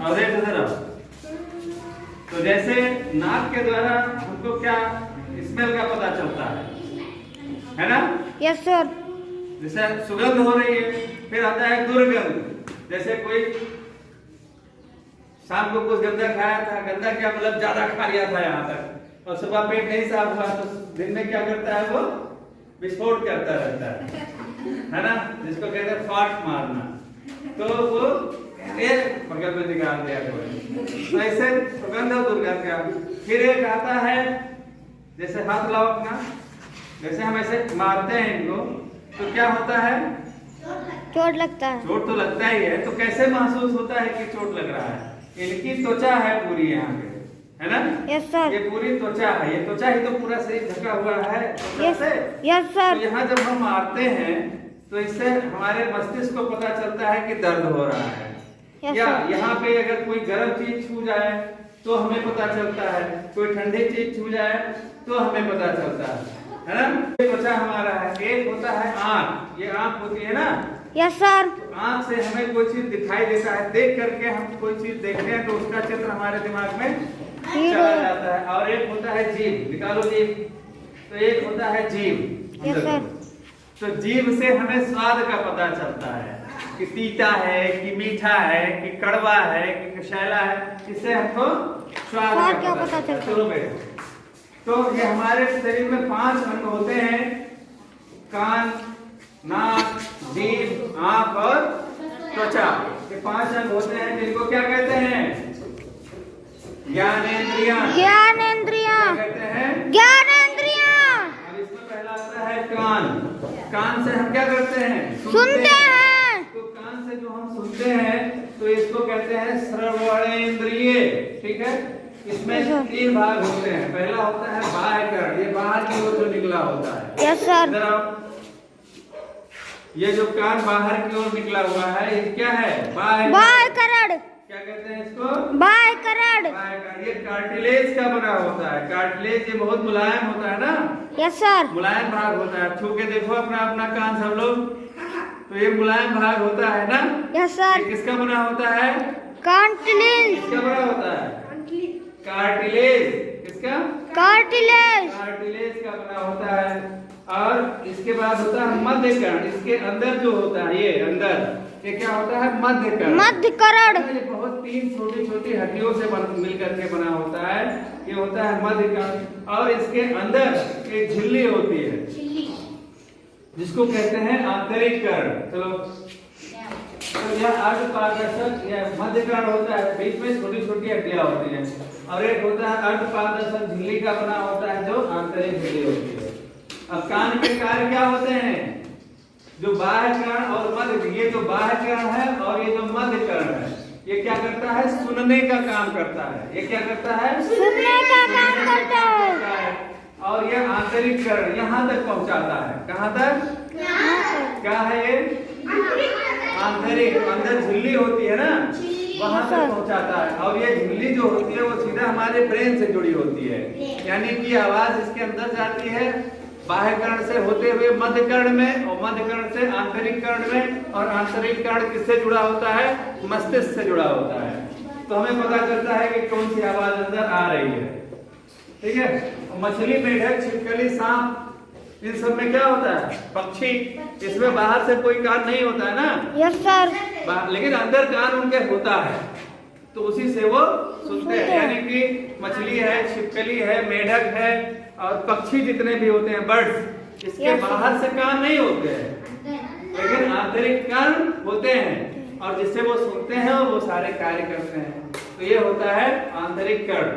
और एक इधर आओ। तो जैसे नाक के द्वारा हमको क्या स्मेल का पता चलता है ना? Yes sir. जैसे सुगंध हो रही है। फिर आता है दुर्गंध। जैसे कोई शाम को कुछ गंदा खाया था, गंदा क्या मतलब ज्यादा खा लिया था यहाँ तक, और सुबह पेट नहीं साफ हुआ तो दिन में क्या करता है वो विस्फोट करता रहता है ना, जिसको कहते हैं फाट मारना। तो वो बगल में निकाल दिया कोई। तो ऐसे सुगंध और दुर्गंध का। फिर एक आता है जैसे हाथ लाओ अपना, जैसे हम ऐसे मारते हैं इनको तो क्या होता है? चोट लगता है। चोट तो लगता ही है। तो कैसे महसूस होता है कि चोट लग रहा है? इनकी त्वचा है पूरी यहाँ पे, है ना? Yes sir. ये पूरी त्वचा है। ये त्वचा ही तो पूरा शरीर ढका हुआ है त्वचा से। Yes sir. तो यहाँ जब हम मारते हैं तो इससे हमारे मस्तिष्क को पता चलता है कि दर्द हो रहा है। या यहाँ पे अगर कोई गर्म चीज छू जाए तो हमें पता चलता है, कोई ठंडी चीज छू जाए तो हमें पता चलता है ना? त्वचा हमारा है। एक होता है आँख। ये आँख होती है ना? Yes sir. आँख से हमें कोई चीज दिखाई देता है। देख करके हम कोई चीज देखते हैं तो उसका चित्र हमारे दिमाग में चला जाता है। और एक होता है जीभ। निकालो जीभ। तो एक होता है जीभ। Yes sir. तो जीभ से हमें स्वाद का पता चलता है कि तीता है कि मीठा है कि कड़वा है कि कषैला है। इससे हमको स्वाद का पता चलता है। चलो बेटा, तो ये हमारे शरीर में 5 अंग होते हैं: कान, नाक, जीभ, आंख और त्वचा। ये 5 अंग होते हैं जिनको क्या कहते हैं? ज्ञानेंद्रियां। ज्ञानेंद्रियां कहते हैं ज्ञानेंद्रियां। अब इसमें पहला आता है कान। कान से हम क्या करते हैं? सुनते हैं। तो कान से जो हम सुनते हैं तो इसको कहते हैं श्रवणेंद्रिय। ठीक है? इसमें 3 भाग होते हैं। पहला होता है बाह्य कर्ण। ये बाहर की ओर जो निकला होता है। Yes sir. इधर आओ। ये जो कान बाहर की ओर निकला हुआ है ये क्या है? बाह्य कर्ण। क्या कहते हैं इसको? बाह्य कर्ण। ये कार्टिलेज का बना होता है। कार्टिलेज ये बहुत मुलायम होता है ना? Yes sir. मुलायम भाग होता है। छू के देखो अपना अपना कान सब लोग। तो ये मुलायम भाग होता है ना? Yes sir. ये किसका बना होता है? कार्टिलेज। किसका बना होता है? कार्टिलेज। किसका? कार्टिलेज। कार्टिलेज का बना होता है। और इसके बाद होता है मध्य कर्ण। इसके अंदर जो होता है, ये अंदर, ये क्या होता है? मध्य कर्ण। मध्य कर्ण। ये बहुत 3 छोटी छोटी हड्डियों से मिलकर के बना होता है। ये होता है मध्य कर्ण। और इसके अंदर एक झिल्ली होती है जिसको कहते हैं आंतरिक कर्ण। चलो, तो यह अर्धपारदर्शक या मध्य कर्ण होता है। बीच में छोटी छोटी हड्डियां होती हैं। और एक होता है अर्धपारदर्शक झिल्ली का बना होता है जो आंतरिक झिल्ली होती है। अब कान के कार्य क्या होते हैं? जो बाह्य कर्ण और मध्य, ये जो बाह्य कर्ण है और ये जो मध्य कर्ण है, ये क्या करता है? सुनने का काम करता है। ये क्या करता है? सुनने का काम करता है। और ये आंतरिक कर्ण यहाँ तक पहुँचाता है। कहाँ तक? क्या है ये? आंतरिक। अंदर झिल्ली होती है ना, वहां तक पहुंचाता है। और ये झिल्ली जो होती है वो सीधा हमारे ब्रेन से जुड़ी होती है। यानी कि आवाज इसके अंदर जाती है बाह्य कर्ण से होते हुए मध्य कर्ण में, और मध्य कर्ण से आंतरिक कर्ण में। और आंतरिक कर्ण किससे जुड़ा होता है? मस्तिष्क से जुड़ा होता है। तो हमें पता चलता है कि कौन सी आवाज अंदर आ रही है। ठीक है? मछली, मेढक, छिपकली, सांप, इन सब में क्या होता है? पक्षी। इसमें बाहर से कोई कान नहीं होता है ना? Yes sir. लेकिन अंदर कान उनके होता है, तो उसी से वो सुनते हैं। यानी कि मछली है, छिपकली है, मेढक है और पक्षी जितने भी होते हैं, बर्ड्स, इसके बाहर से कान नहीं होते हैं, लेकिन आंतरिक कान होते हैं और जिससे वो सुनते हैं और वो सारे कार्य करते हैं। तो ये होता है आंतरिक कर्ण।